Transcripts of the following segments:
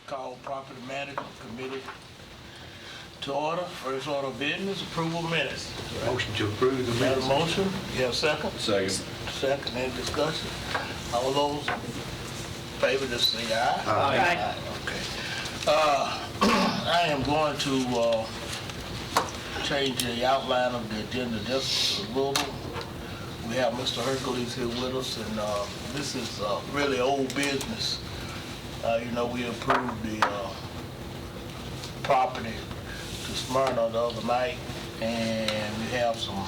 Call Property Management Committee to order. First order of business, approval of minutes. Motion to approve the Got a minutes. motion? You have a second? Second. Second, any discussion? All those in favor, just say aye. Aye. Okay. I am going to change the outline of the agenda just a little. We have Mr. Hercules here with us, and this is really old business. We approved the property to Smyrna the other night, and we have some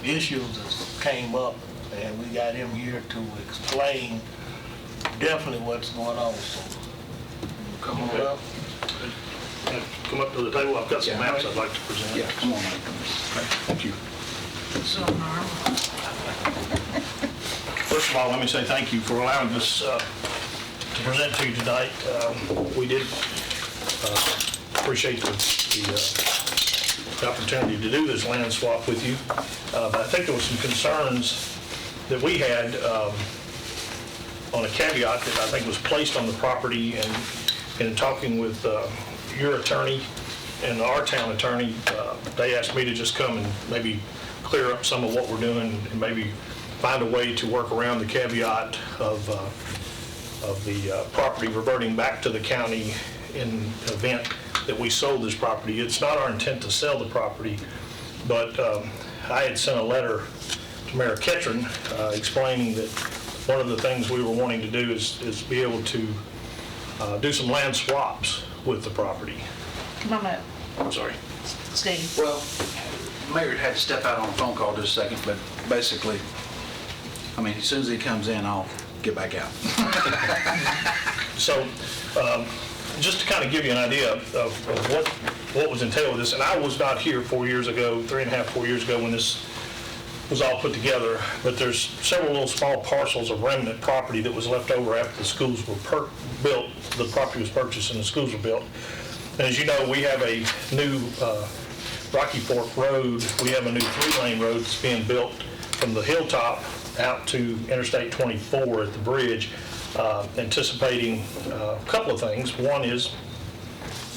issues that came up, and we got him here to explain definitely what's going on. So, come on up. Come up to the table. I've got some maps I'd like to present. Yeah, come on, Mike. Thank you. First of all, let me say thank you for allowing us to present to you tonight. We did appreciate the opportunity to do this land swap with you, but I think there were some concerns that we had on a caveat that I think was placed on the property, and in talking with your attorney and our town attorney, they asked me to just come and maybe clear up some of what we're doing and maybe find a way to work around the caveat of the property reverting back to the county in the event that we sold this property. It's not our intent to sell the property, but I had sent a letter to Mayor Ketron explaining that one of the things we were wanting to do is be able to do some land swaps with the property. Come on up, I'm sorry. Steve. Well, Mayor had to step out on a phone call just a second, but basically, as soon as he comes in, I'll get back out. So, just to kind of give you an idea of what was entailed with this, and I was not here 4 years ago, 3.5, 4 years ago when this was all put together, but there's several little small parcels of remnant property that was left over after the schools were built. The property was purchased and the schools were built. And as you know, we have a new Rocky Fork Road. We have a new 3-lane road that's being built from the hilltop out to Interstate 24 at the bridge, anticipating a couple of things. One is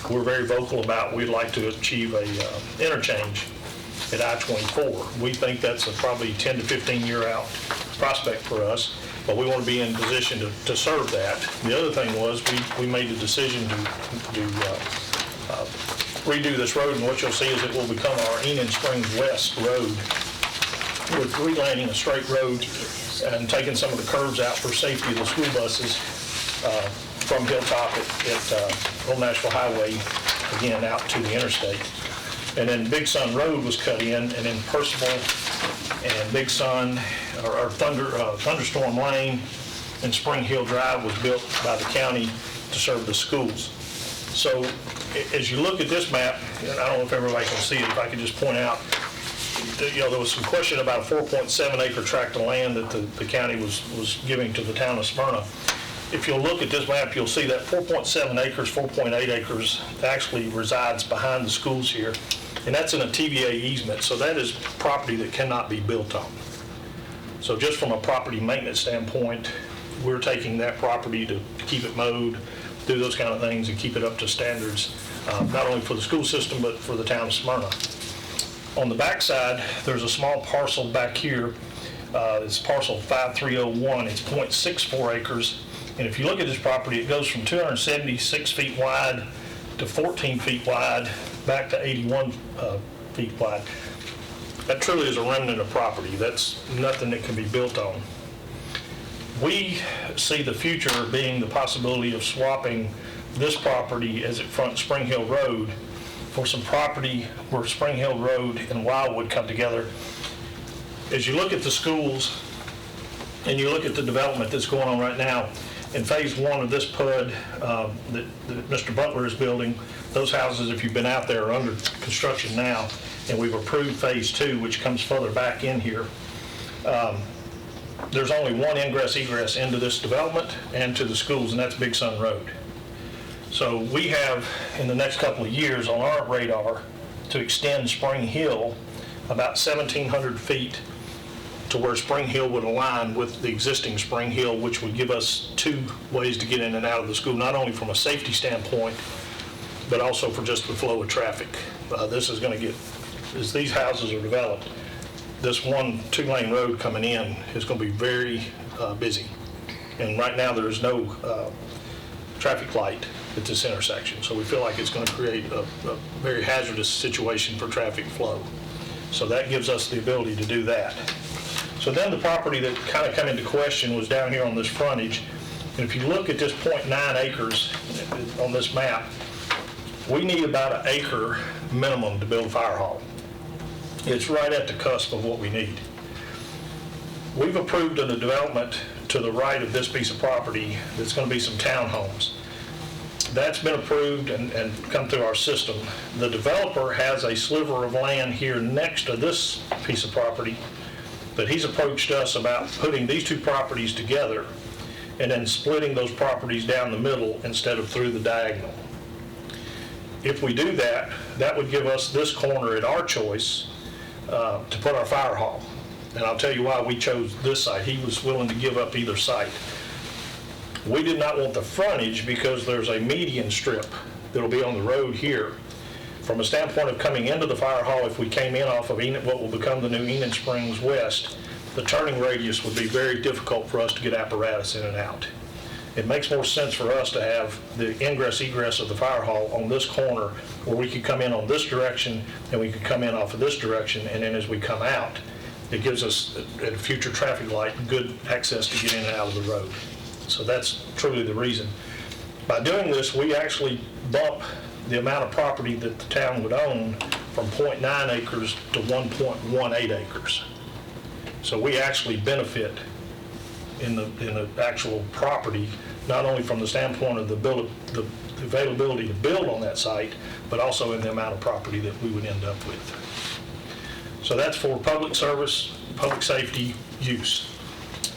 we're very vocal about we'd like to achieve a interchange at I-24. We think that's a probably 10 to 15 year out prospect for us, but we want to be in position to serve that. The other thing was we made the decision to redo this road, and what you'll see is it will become our Enon Springs West Road. We're relaning a straight road and taking some of the curves out for safety of the school buses from Hilltop at Old Nashville Highway, again, out to the interstate. And then Big Sun Road was cut in, and then Percival and Big Sun, or Thunderstorm Lane and Spring Hill Drive was built by the county to serve the schools. So as you look at this map, and I don't know if everybody can see it, if I could just point out, there was some question about a 4.7 acre tract of land that the county was giving to the town of Smyrna. If you'll look at this map, you'll see that 4.7 acres, 4.8 acres actually resides behind the schools here, and that's in a TVA easement, so that is property that cannot be built on. So just from a property maintenance standpoint, we're taking that property to keep it mowed, do those kind of things, and keep it up to standards, not only for the school system, but for the town of Smyrna. On the backside, there's a small parcel back here. It's parcel 5301. It's 0.64 acres. And if you look at this property, it goes from 276 feet wide to 14 feet wide, back to 81 feet wide. That truly is a remnant of property. That's nothing that can be built on. We see the future being the possibility of swapping this property as it fronts Spring Hill Road for some property where Spring Hill Road and Wildwood come together. As you look at the schools and you look at the development that's going on right now, in phase 1 of this PUD that Mr. Butler is building, those houses, if you've been out there, are under construction now, and we've approved phase 2, which comes further back in here. There's only one ingress-egress into this development and to the schools, and that's Big Sun Road. So we have, in the next couple of years, on our radar to extend Spring Hill about 1,700 feet to where Spring Hill would align with the existing Spring Hill, which would give us 2 ways to get in and out of the school, not only from a safety standpoint, but also for just the flow of traffic. This is going to get, as these houses are developed, this one 2-lane road coming in is going to be very busy. And right now, there is no traffic light at this intersection. So we feel like it's going to create a very hazardous situation for traffic flow. So that gives us the ability to do that. So then the property that kind of come into question was down here on this frontage. And if you look at this 0.9 acres on this map, we need about 1 acre minimum to build a fire hall. It's right at the cusp of what we need. We've approved a development to the right of this piece of property that's going to be some townhomes. That's been approved and come through our system. The developer has a sliver of land here next to this piece of property that he's approached us about putting these 2 properties together and then splitting those properties down the middle instead of through the diagonal. If we do that, that would give us this corner at our choice to put our fire hall. And I'll tell you why we chose this site. He was willing to give up either site. We did not want the frontage because there's a median strip that'll be on the road here. From a standpoint of coming into the fire hall, if we came in off of Enid, what will become the new Enid Springs West, the turning radius would be very difficult for us to get apparatus in and out. It makes more sense for us to have the ingress egress of the fire hall on this corner where we could come in on this direction and we could come in off of this direction, and then as we come out, it gives us, at a future traffic light, good access to get in and out of the road. So that's truly the reason. By doing this, we actually bump the amount of property that the town would own from 0.9 acres to 1.18 acres. So we actually benefit in the actual property, not only from the standpoint of the availability to build on that site, but also in the amount of property that we would end up with. So that's for public service, public safety use.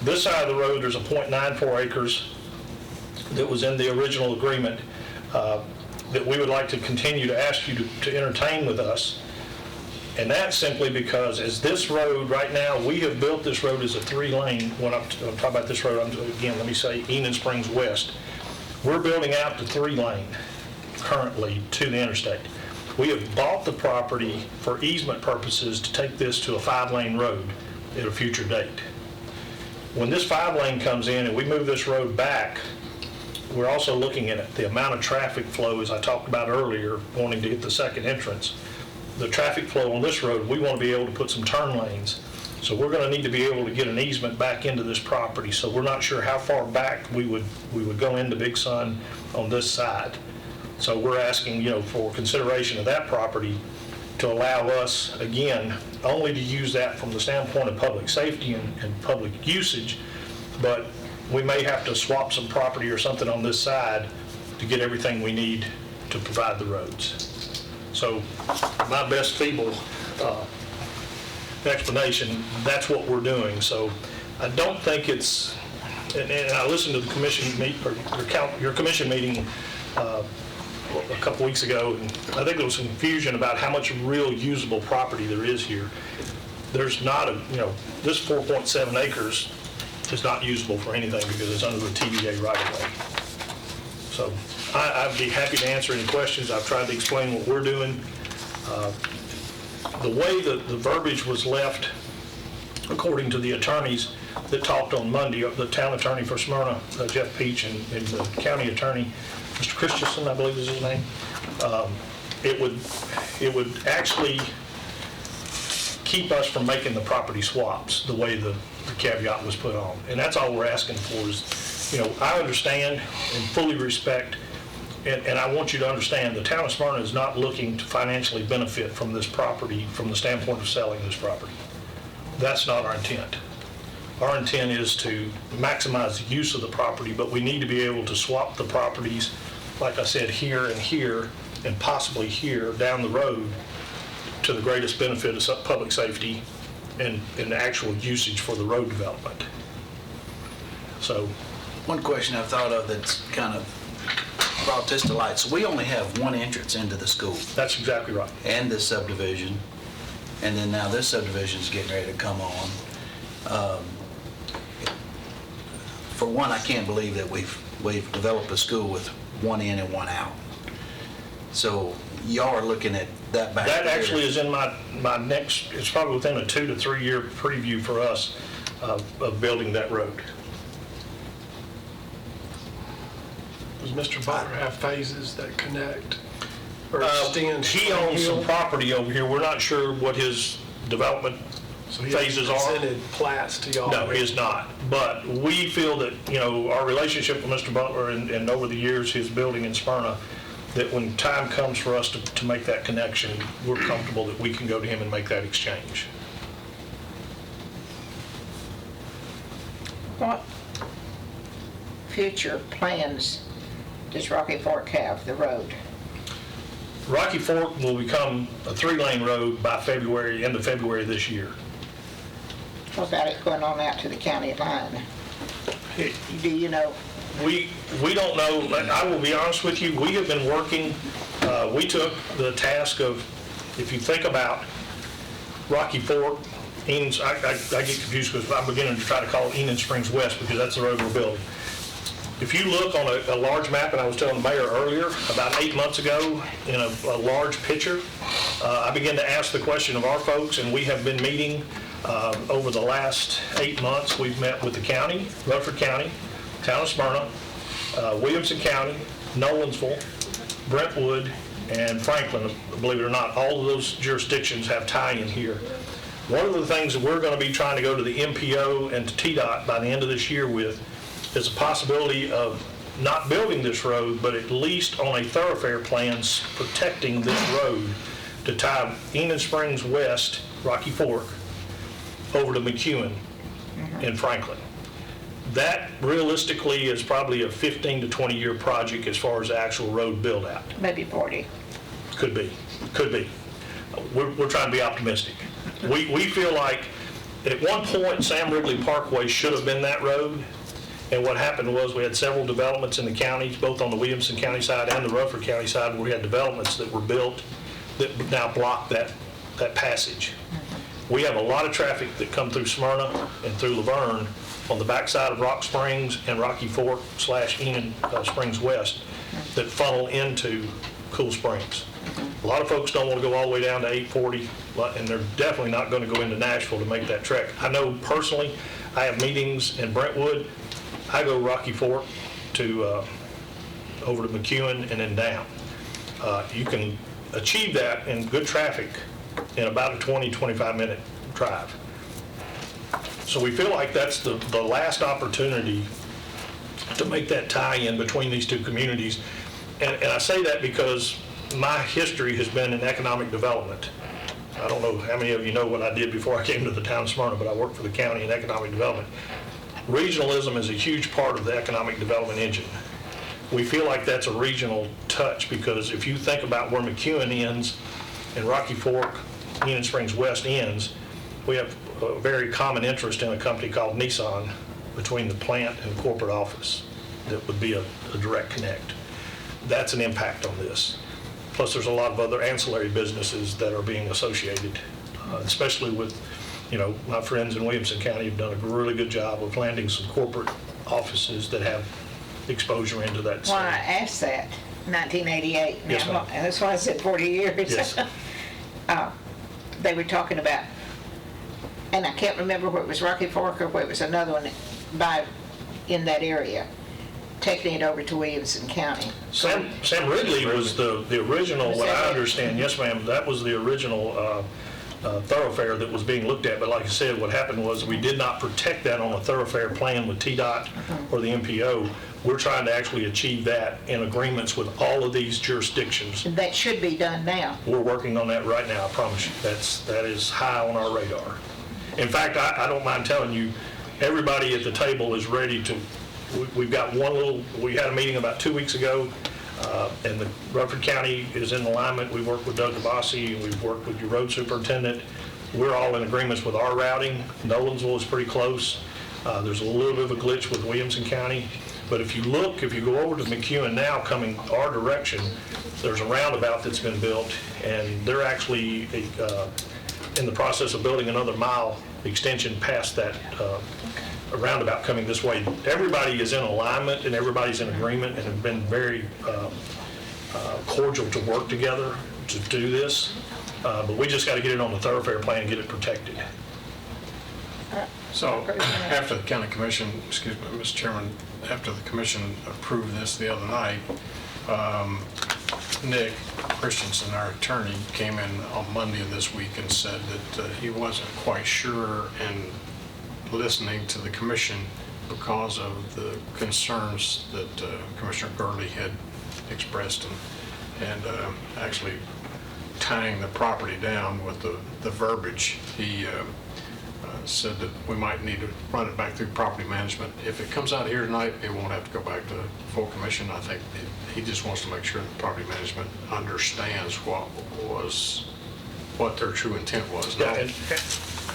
This side of the road, there's a 0.94 acres that was in the original agreement that we would like to continue to ask you to entertain with us. And that's simply because as this road, right now, we have built this road as a 3-lane. When I'm talking about this road, again, let me say Enid Springs West. We're building out to 3-lane currently to the interstate. We have bought the property for easement purposes to take this to a 5-lane road at a future date. When this 5-lane comes in and we move this road back, we're also looking at the amount of traffic flow, as I talked about earlier, wanting to get the second entrance. The traffic flow on this road, we want to be able to put some turn lanes. So we're going to need to be able to get an easement back into this property. So we're not sure how far back we would go into Big Sun on this side. So we're asking, for consideration of that property to allow us, again, only to use that from the standpoint of public safety and public usage, but we may have to swap some property or something on this side to get everything we need to provide the roads. So my best feeble explanation, that's what we're doing. So I don't think it's, and I listened to the commission your commission meeting a couple weeks ago, and I think there was some confusion about how much real usable property there is here. There's not this 4.7 acres is not usable for anything because it's under the TDA right of way. So I'd be happy to answer any questions. I've tried to explain what we're doing. The way that the verbiage was left, according to the attorneys that talked on Monday, the town attorney for Smyrna, Jeff Peach, and the county attorney, Mr. Christensen, I believe is his name, it would actually keep us from making the property swaps the way the caveat was put on. And that's all we're asking for is, I understand and fully respect, and I want you to understand, the town of Smyrna is not looking to financially benefit from this property from the standpoint of selling this property. That's not our intent. Our intent is to maximize the use of the property, but we need to be able to swap the properties, like I said, here, and possibly here down the road to the greatest benefit of public safety and the actual usage for the road development. So, one question I've thought of that's kind of brought this to light. So we only have one entrance into the school that's exactly right. and this subdivision, and then now this subdivision is getting ready to come on. For one, I can't believe that we've developed a school with one in and one out. So y'all are looking at that back That there. actually is in my next, it's probably within a 2 to 3 year preview for us of building that road. Does Mr. Butler have phases that connect or extend? He owns some property over here. We're not sure what his development So he phases are. presented plats to y'all? No, he is not. But we feel that, our relationship with Mr. Butler and over the years, his building in Smyrna, that when time comes for us to make that connection, we're comfortable that we can go to him and make that exchange. What future plans does Rocky Fork have, the road? Rocky Fork will become a 3-lane road by end of February this year. What about it going on out to the county line? Do you know? We don't know. I will be honest with you, we have been working, we took the task of, if you think about Rocky Fork, Enos, I get confused because I'm beginning to try to call it Enon Springs West because that's the road we're building. If you look on a large map, and I was telling the mayor earlier, about 8 months ago, in a large picture, I began to ask the question of our folks, and we have been meeting over the last 8 months. We've met with the county, Rutherford County, Town of Smyrna, Williamson County, Nolensville, Brentwood, and Franklin. Believe it or not, all of those jurisdictions have tie-in here. One of the things that we're going to be trying to go to the MPO and to TDOT by the end of this year with is a possibility of not building this road, but at least on a thoroughfare plan protecting this road to tie Enon Springs West, Rocky Fork, over to McEwen in Franklin. That realistically is probably a 15 to 20 year project as far as the actual road build out. Maybe 40. Could be. We're trying to be optimistic. We feel like at one point Sam Ridley Parkway should have been that road. And what happened was we had several developments in the counties, both on the Williamson County side and the Rutherford County side, where we had developments that were built that now block that passage. We have a lot of traffic that come through Smyrna and through Laverne on the backside of Rock Springs and Rocky Fork / Enon Springs West that funnel into Cool Springs. A lot of folks don't want to go all the way down to 840, and they're definitely not going to go into Nashville to make that trek. I know personally, I have meetings in Brentwood. I go Rocky Fork to over to McEwen and then down. You can achieve that in good traffic in about a 20-25 minute drive. So we feel like that's the last opportunity to make that tie-in between these two communities. And I say that because my history has been in economic development. I don't know how many of you know what I did before I came to the town of Smyrna, but I worked for the county in economic development. Regionalism is a huge part of the economic development engine. We feel like that's a regional touch because if you think about where McEwen ends and Rocky Fork, Enon Springs West ends, we have a very common interest in a company called Nissan between the plant and corporate office that would be a direct connect. That's an impact on this. Plus there's a lot of other ancillary businesses that are being associated, especially with my friends in Williamson County have done a really good job of landing some corporate offices that have exposure into that state. Well, I asked that, 1988. Yes, ma'am. That's why I said 40 years. Yes. They were talking about, and I can't remember where it was Rocky Fork or where it was another one in that area, taking it over to Williamson County. Sam Ridley was the original, what I understand, yes ma'am, that was the original thoroughfare that was being looked at. But like I said, what happened was we did not protect that on a thoroughfare plan with TDOT or the MPO. We're trying to actually achieve that in agreements with all of these jurisdictions. That should be done now. We're working on that right now, I promise you. That is high on our radar. In fact, I don't mind telling you, everybody at the table is ready to, we've got we had a meeting about 2 weeks ago, and the Rutherford County is in alignment. We worked with Doug DeBasi, and we've worked with your road superintendent. We're all in agreements with our routing. Nolensville is pretty close. There's a little bit of a glitch with Williamson County. But if you go over to McEwen now coming our direction, there's a roundabout that's been built, and they're actually in the process of building another mile extension past that roundabout coming this way. Everybody is in alignment and everybody's in agreement and have been very cordial to work together to do this. But we just got to get it on the thoroughfare plan and get it protected. So after the county commission, excuse me, Mr. Chairman, after the commission approved this the other night, Nick Christensen, our attorney, came in on Monday of this week and said that he wasn't quite sure in listening to the commission because of the concerns that Commissioner Gurley had expressed and actually tying the property down with the verbiage. He said that we might need to run it back through property management. If it comes out here tonight, it won't have to go back to full commission. I think he just wants to make sure that property management understands what their true intent was. Yeah, I and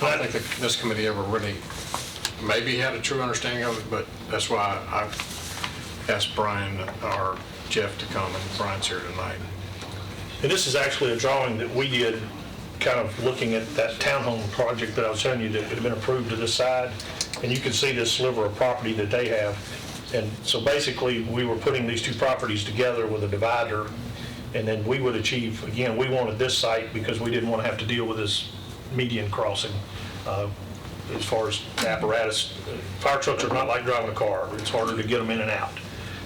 don't think that this committee ever really maybe had a true understanding of it, but that's why I asked Brian or Jeff to come, and Brian's here tonight. And this is actually a drawing that we did, kind of looking at that townhome project that I was telling you that had been approved to this side. And you can see this sliver of property that they have. And so basically, we were putting these two properties together with a divider. And then we would achieve, again, we wanted this site because we didn't want to have to deal with this median crossing. As far as apparatus, fire trucks are not like driving a car. It's harder to get them in and out.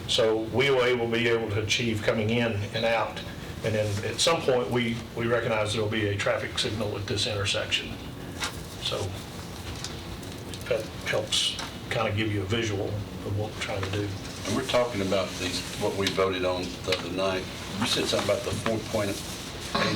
So we will be able to achieve coming in and out. And then at some point, we recognize there'll be a traffic signal at this intersection. So that helps kind of give you a visual of what we're trying to do. And we're talking about these, what we voted on the other night. You said something about the 4.8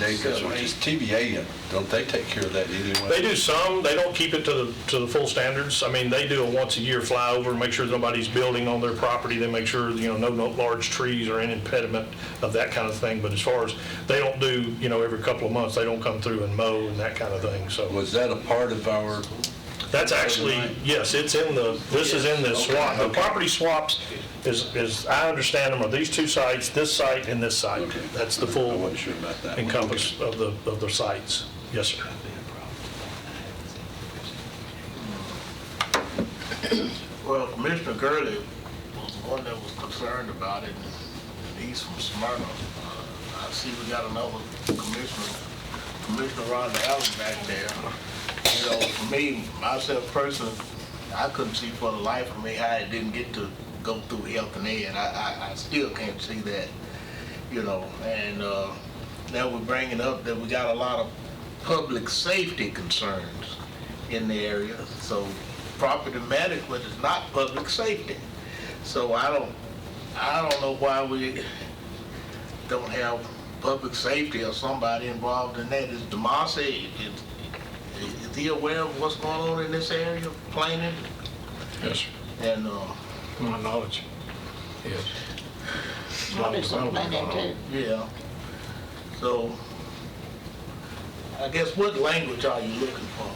acres, which is TVA. Don't they take care of that anyway? They do some. They don't keep it to the full standards. I mean, they do a once a year flyover, make sure nobody's building on their property. They make sure, no large trees or any impediment of that kind of thing. But as far as, they don't do, every couple of months, they don't come through and mow and that kind of thing. So Was that a part of our, that's actually, yes, it's in this is in the swap. The property swaps, as I understand them, are these two sites, this site and this site. Okay. That's the I full wasn't sure about that. encompass of the sites. Yes, sir. Well, Commissioner Gurley was the one that was concerned about it, and he's from Smyrna. I see we got another Commissioner Ron Allen back there. For me, myself personally, I couldn't see for the life of me how it didn't get to go through health and ed. I still can't see that, and now we're bringing up that we got a lot of public safety concerns in the area. So property management is not public safety. So I don't know why we don't have public safety or somebody involved in that. Is DeMasi, is he aware of what's going on in this area, planning? Yes, sir. And To my knowledge, yes. Well, there's some planning too. yeah, so I guess what language are you looking for?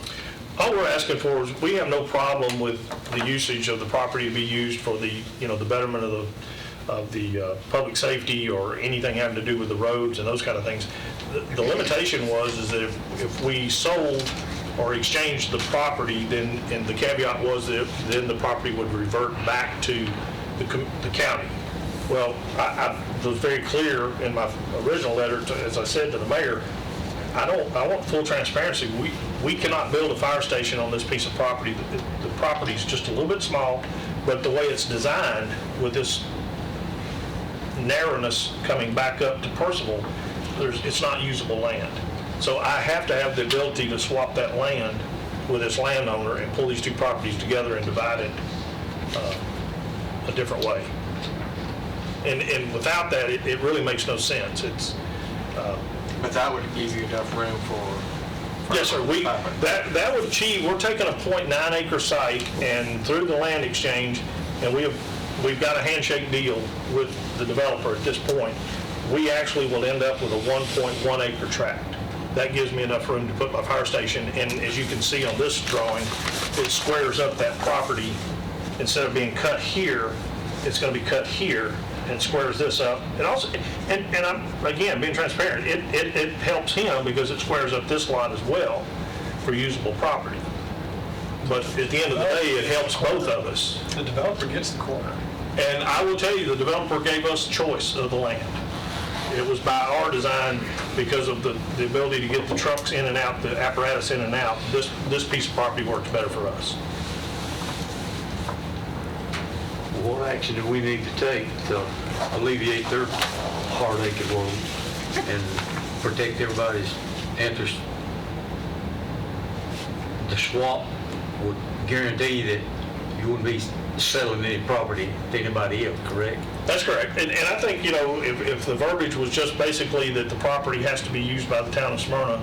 All we're asking for is, we have no problem with the usage of the property to be used for the, the betterment of the public safety or anything having to do with the roads and those kind of things. The limitation is that if we sold or exchanged the property, then, and the caveat was that then the property would revert back to the county. Well, I was very clear in my original letter, as I said to the mayor, I want full transparency. We cannot build a fire station on this piece of property. The property is just a little bit small, but the way it's designed with this narrowness coming back up to Percival, it's not usable land. So I have to have the ability to swap that land with this landowner and pull these two properties together and divide it a different way. And without that, it really makes no sense. But that would give you enough room for... Yes, sir. That would achieve, we're taking a 0.9 acre site, and through the land exchange, and we've got a handshake deal with the developer at this point, we actually will end up with a 1.1 acre tract. That gives me enough room to put my fire station, and as you can see on this drawing, it squares up that property. Instead of being cut here, it's going to be cut here and squares this up. And also, and I'm, again, being transparent, it helps him because it squares up this lot as well. for usable property. But at the end of the day, it helps both of us. The developer gets the corner. And I will tell you, the developer gave us choice of the land. It was by our design because of the ability to get the trucks in and out, the apparatus in and out. This piece of property works better for us. What action do we need to take to alleviate their heartache at world and protect everybody's interest? The swap would guarantee that you wouldn't be selling any property to anybody else, correct? That's correct. And I think, you know, if the verbiage was just basically that the property has to be used by the town of Smyrna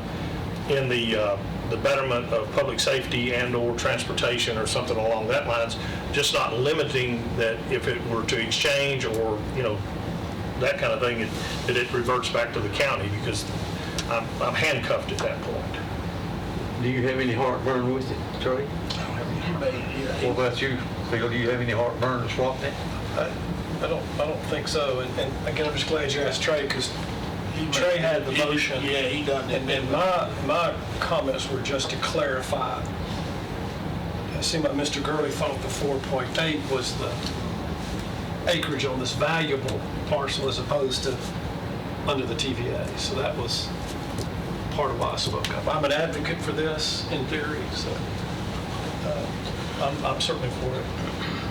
in the betterment of public safety and/or transportation or something along that lines, just not limiting that if it were to exchange or, you know, that kind of thing, that it reverts back to the county, because I'm handcuffed at that point. Do you have any heartburn with it, Trey? What about you, Phil? Do you have any heartburn to swap that? I don't think so. And again, I'm just glad you asked Trey, because Trey had the motion. Yeah, he done that. And my comments were just to clarify. It seemed like Mr. Gurley thought the 4.8 was the acreage on this valuable parcel as opposed to under the TVA. So that was part of why I spoke up. I'm an advocate for this in theory, so I'm certainly for it.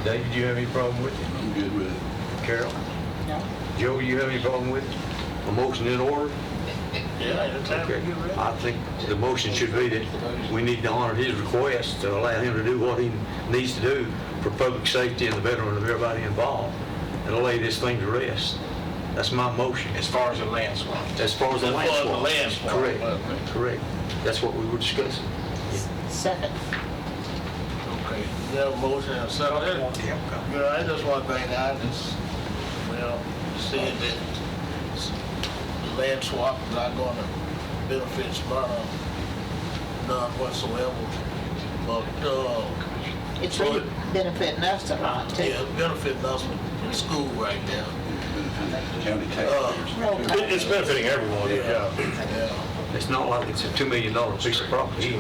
David, do you have any problem with it? I'm good with it. Carol? No. Joe, you have any problem with it? A motion in order? Yeah, anytime Okay. you get ready. I think the motion should be that we need to honor his request to allow him to do what he needs to do for public safety and the betterment of everybody involved and lay this thing to rest. That's my motion. As far as the land swap. As far as the land As far as the swap. land swap. Correct, Okay. correct. That's what we were discussing. Second. Okay, you have a motion and a second? Yeah, I just want to bring out this, well, seeing that the land swap is not going to benefit Smyrna none whatsoever, but, It's really benefiting us a lot, too. yeah, it's benefiting us in school right now. County taxpayers. It's benefiting everyone, yeah. Yeah. It's not like it's a $2 million piece of property.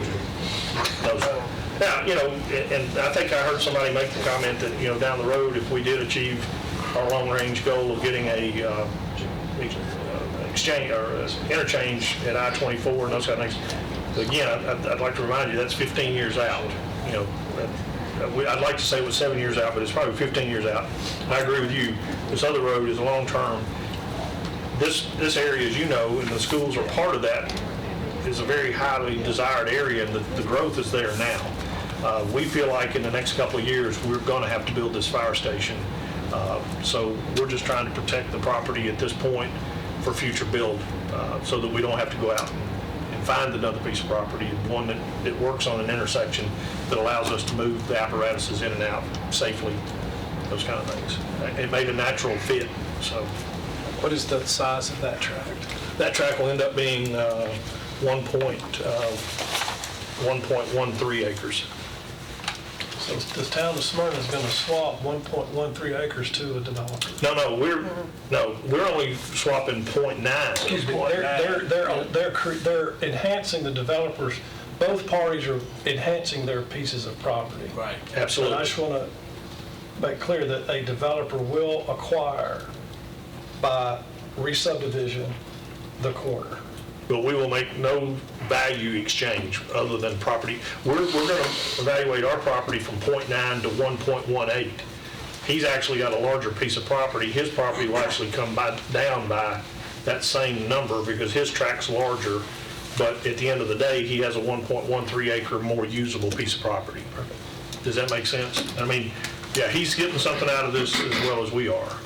Now, you know, and I think I heard somebody make the comment that, you know, down the road, if we did achieve our long-range goal of getting a exchange or interchange at I-24 and those kind of things, again, I'd like to remind you, that's 15 years out. You know, I'd like to say it was 7 years out, but it's probably 15 years out. I agree with you. This other road is long-term. This area, as you know, and the schools are part of that, is a very highly desired area, and the growth is there now. We feel like in the next couple of years, we're going to have to build this fire station. So we're just trying to protect the property at this point for future build, so that we don't have to go out and find another piece of property, one that works on an intersection that allows us to move the apparatuses in and out safely, those kind of things. It made a natural fit, so. What is the size of that tract? That track will end up being 1.13 acres. So the town of Smyrna is going to swap 1.13 acres to a developer. No, we're only swapping 0.9. Excuse me, they're enhancing the developers, both parties are enhancing their pieces of property. Right. Absolutely. And I just want to make clear that a developer will acquire by re-subdivision the corner. But we will make no value exchange other than property. We're going to evaluate our property from 0.9 to 1.18. He's actually got a larger piece of property. His property will actually come down by that same number because his tract's larger. But at the end of the day, he has a 1.13 acre more usable piece of property. Does that make sense? I mean, yeah, he's getting something out of this as well as we are.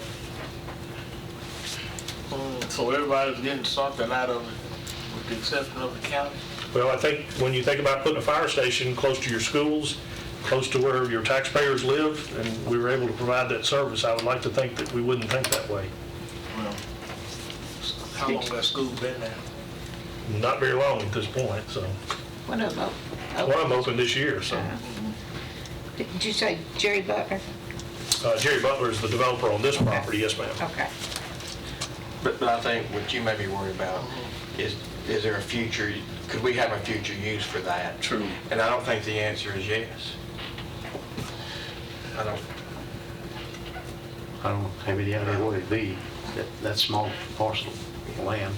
So everybody's getting something out of it, with the exception of the county? Well, I think when you think about putting a fire station close to your schools, close to where your taxpayers live, and we were able to provide that service, I would like to think that we wouldn't think that way. Well, how long has school been there? Not very long at this point, so. One of them. Well, I'm open this year, so. Did you say Jerry Butler? Jerry Butler is the developer on this property, yes, ma'am. Okay. But I think what you may be worried about is is there a future, could we have a future use for that? True. And I don't think the answer is yes. I don't have any idea what it'd be, that small parcel of land.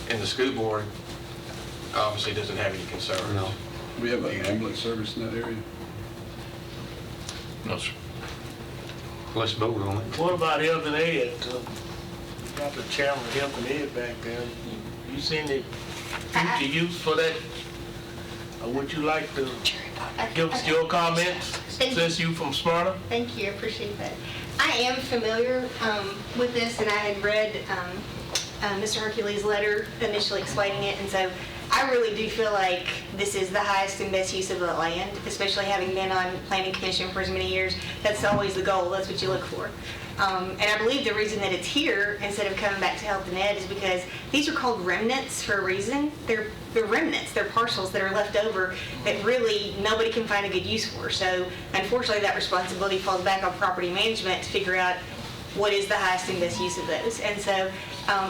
And the school board obviously doesn't have any concerns. No. We have an ambulance service in that area? No, sir. Let's vote on it. What about Health and Ed? Got the chairman of Health and Ed back there. You seen the future use for that? Or would you like to give us your comments, since you from Smyrna? Thank you, I appreciate that. I am familiar with this, and I had read Mr. Hercules' letter initially explaining it, and so I really do feel like this is the highest and best use of the land, especially having been on planning commission for as many years. That's always the goal, that's what you look for. And I believe the reason that it's here instead of coming back to Health and Ed is because these are called remnants for a reason. They're remnants, they're parcels that are left over that really nobody can find a good use for. So unfortunately that responsibility falls back on property management to figure out what is the highest and best use of those. And so,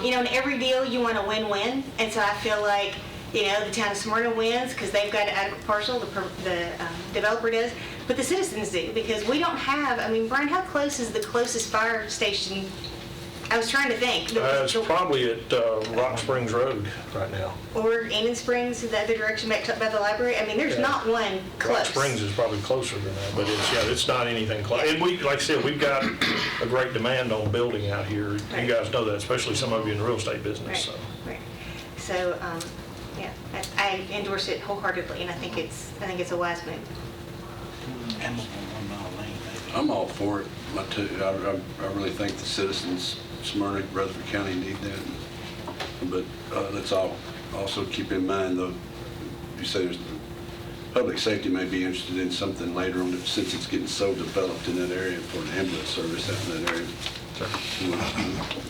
in every deal you want a win-win. And so I feel like, the town of Smyrna wins because they've got an adequate parcel, the developer does, but the citizens do because we don't have, Brian, how close is the closest fire station? I was trying to think. It's probably at Rock Springs Road right now. Or Enid Springs, the other direction back up by the library. There's not one close. Rock Springs is probably closer than that, but it's not anything close. Yeah. And like I said, we've got a great demand on building out here. Right. You guys know that, especially some of you in the real estate business. Right. So, yeah, I endorse it wholeheartedly, and I think it's a wise move. And 1 mile lane, maybe. I'm all for it. I really think the citizens, Smyrna, Rutherford County need that. But let's also keep in mind, though, you say there's public safety may be interested in something later on, since it's getting so developed in that area for an ambulance service out in that area.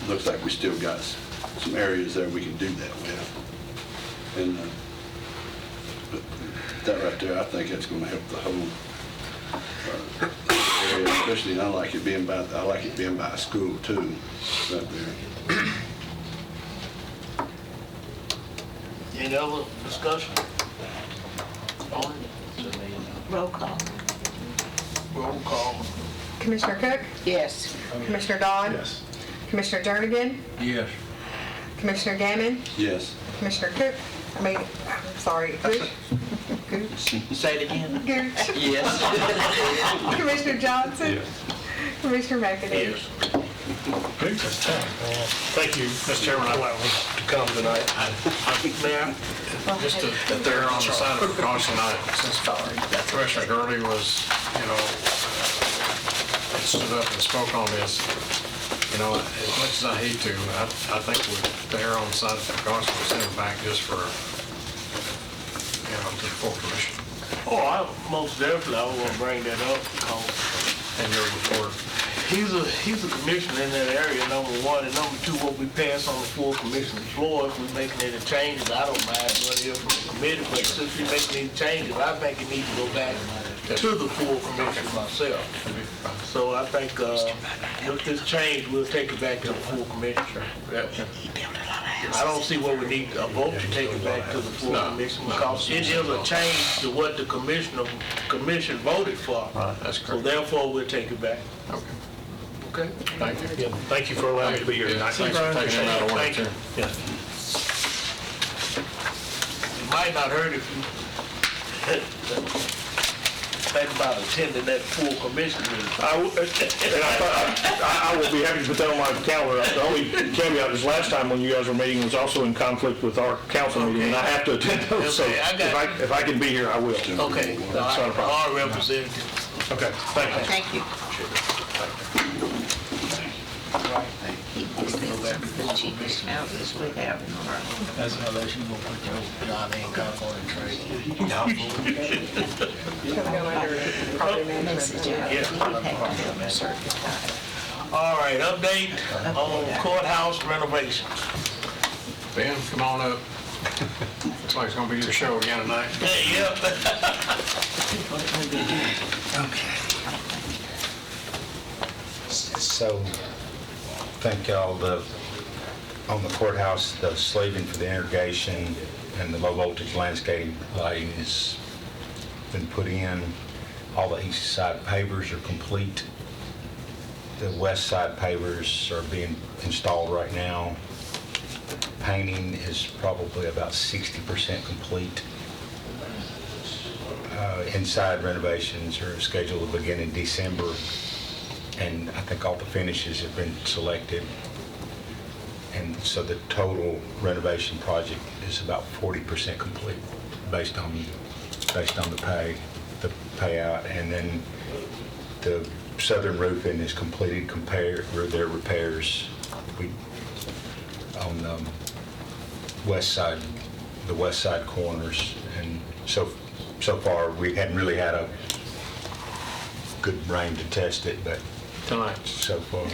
Looks like we still got some areas there we can do that with. And but that right there, I think that's going to help the whole area, especially, and I like it being by a school too, right there. Any other discussion? Roll call. Roll call. Commissioner Cook? Yes. Commissioner Dodd? Yes. Commissioner Jernigan? Yes. Commissioner Gammon? Yes. Commissioner Cook? I'm sorry, Gooch? Say it again. Gooch? Yes. Commissioner Johnson? Yes. Commissioner McAdoo? Yes. Thank you, Mr. Chairman, for allowing me to come tonight. Mayor? Just to err on the side of caution, since Commissioner Gurley was, stood up and spoke on this, as much as I hate to, I think we'd err on the side of precaution and send him back just for, to the full commission. Oh, most definitely, I was gonna bring that up because And your report. he's a commissioner in that area, number one, and number two, what we pass on the full commissioner's floor, if we're making any changes, I don't mind running here from the committee, but since we're making any changes, I think it needs to go back to the full commission myself. So I think, with this change, we'll take it back to the full commission. I don't see what we need a vote to take it back to the full commission, because it is a change to what the commission voted for. That's So correct. therefore, we'll take it back. Okay. Okay? Thank you. Again, thank you for allowing me to be here tonight. Thanks for taking him out of work, Thank you. too. Yeah. You might not hurt if you think about attending that full commission meeting. I will be happy to put that on my calendar. The only caveat is last time when you guys were meeting was also in conflict with our council meeting, and I have to attend those, so Okay, I got if I can be here, I will. Okay, That's not a problem. our representative. Okay, thank you. Thank you. Go back to the cheapest houses we have in the world. That's unless you gonna put your John Hancock on the trade. Should go under property management. All right, update on courthouse renovations. Ben, come on up. Looks like it's gonna be your show again tonight. Yep. So, thank y'all. On the courthouse, the slaving for the irrigation and the low voltage landscaping lighting has been put in. All the east side pavers are complete. The west side pavers are being installed right now. Painting is probably about 60% complete. Inside renovations are scheduled to begin in December, and I think all the finishes have been selected. And so the total renovation project is about 40% complete based on the payout. And then the southern roofing is completed compared with their repairs. On the west side corners, and so far we hadn't really had a good rain to test it, but Tonight. so far.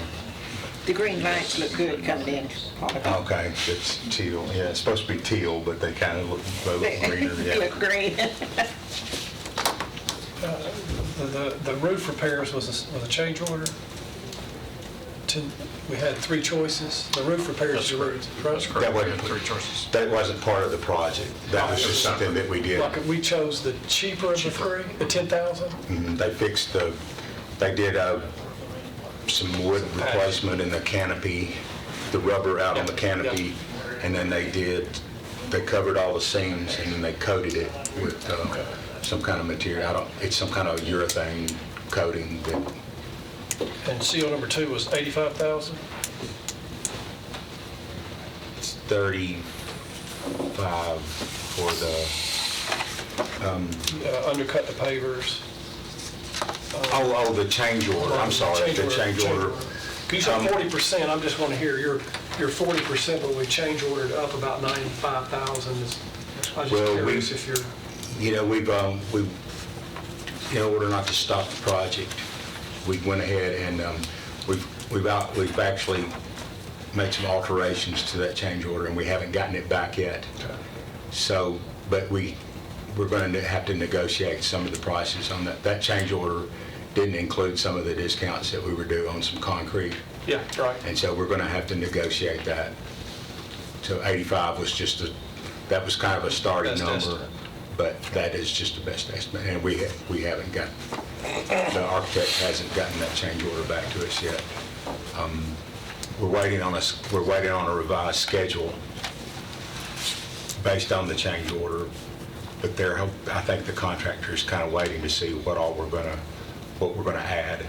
The green lights look good coming in. Okay, it's teal. Yeah, it's supposed to be teal, but they kind of look greener. They Yeah. look green. The roof repairs was a change order. We had 3 choices. The roof repairs. That's correct. That's correct. That We wasn't, had 3 choices. that wasn't part of the project. That was just something that we did. Like we chose the cheaper of the 3, the 10,000. They fixed they did some wood replacement in the canopy, the rubber out on the canopy, and then they covered all the seams, and then they coated it with some kind of material. It's some kind of urethane coating that. And seal number 2 was 85,000. It's 35 for the. Undercut the pavers. The change order. I'm sorry, the change order. You said 40%. I just want to hear your 40%, but we change ordered up about 95,000. I was just curious if you're. We've in order not to stop the project, we went ahead and we've actually made some alterations to that change order, and we haven't gotten it back yet. So, but we're going to have to negotiate some of the prices on that. That change order didn't include some of the discounts that we were due on some concrete. Yeah, right. And so we're going to have to negotiate that. So 85 was that was kind of a starting Best number, estimate. but that is just the best estimate. And we haven't got, the architect hasn't gotten that change order back to us yet. We're waiting on a revised schedule based on the change order, but I think the contractor is kind of waiting to see what we're gonna add.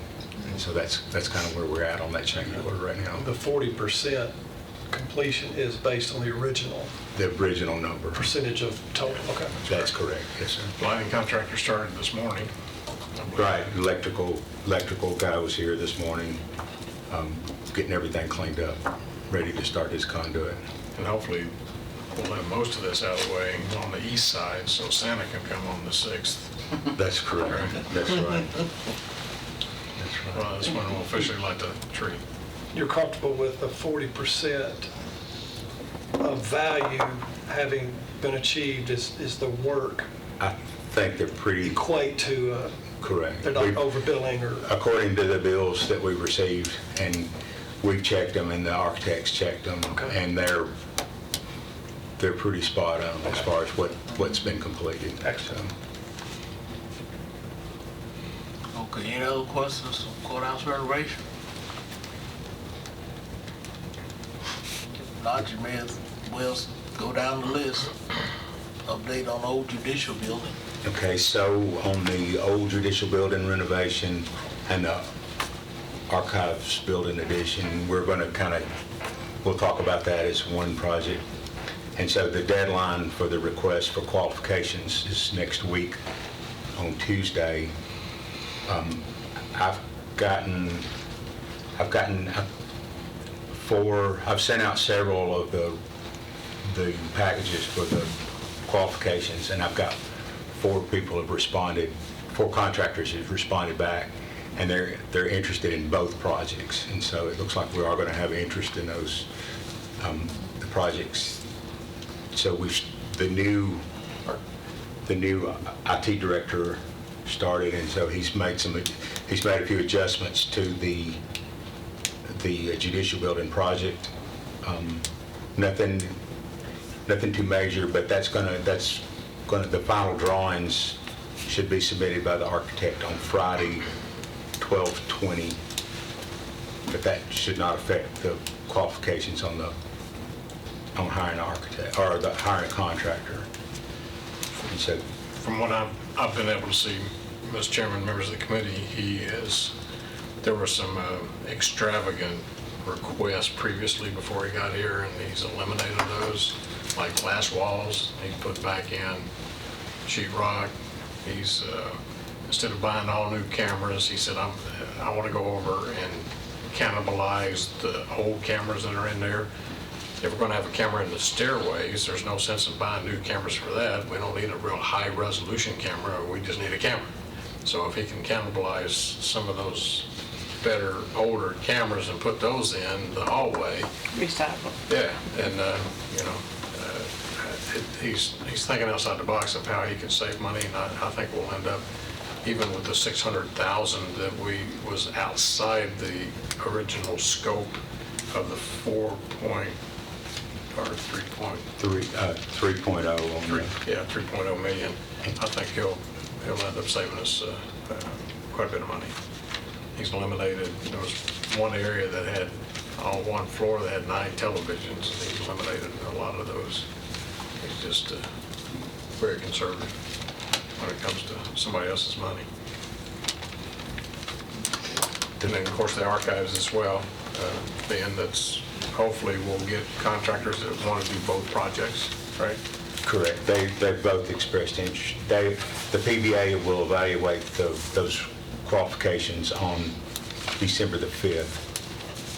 And so that's kind of where we're at on that change order right now. The 40% completion is based on the original number. percentage of total. Okay. That's correct, yes, sir. Lighting contractor started this morning. Right, electrical guy was here this morning, getting everything cleaned up, ready to start his conduit. And hopefully we'll have most of this out of the way on the east side so Santa can come on the 6th. That's correct, that's right. Well, that's when we'll officially light the tree. You're comfortable with the 40% of value having been achieved is the work I think they're pretty equate to, correct. they're not overbilling or? According to the bills that we received, and we've checked them and the architects checked them, Okay. and they're pretty spot on as far as what's been completed. Excellent. Okay, any other questions on courthouse renovation? If not, you may as well go down the list. Update on the old judicial building. Okay, so on the old judicial building renovation and the archives building addition, we're going to we'll talk about that as one project. And so the deadline for the request for qualifications is next week on Tuesday. I've sent out several of the packages for the qualifications, and I've got 4 contractors have responded back, and they're interested in both projects. And so it looks like we are going to have interest in those the projects. So the new IT director started, and so he's made a few adjustments to the judicial building project. nothing to measure, but the final drawings should be submitted by the architect on Friday, 12/20. But that should not affect the qualifications on hiring an architect, or hiring a contractor. And so, From what I've been able to see, Mr. Chairman, members of the committee, there were some extravagant requests previously before he got here, and he's eliminated those, like glass walls, he put back in sheet rock. He's, instead of buying all new cameras, he said, I want to go over and cannibalize the old cameras that are in there. If we're going to have a camera in the stairways, there's no sense in buying new cameras for that. We don't need a real high resolution camera, we just need a camera. So if he can cannibalize some of those better older cameras and put those in the hallway. Recycle. Yeah, and he's thinking outside the box of how he can save money, and I think we'll end up, even with the 600,000 that was outside the original scope of the 3.0 on that. 3.0 million. I think he'll end up saving us quite a bit of money. He's eliminated, there was one area that had, on one floor, that had 9 televisions, and he's eliminated a lot of those. He's just very conservative when it comes to somebody else's money. And then, of course, the archives as well. Then that's, hopefully we'll get contractors that want to do both projects, right? Correct. They've both expressed interest. The PBA will evaluate those qualifications on December the 5th,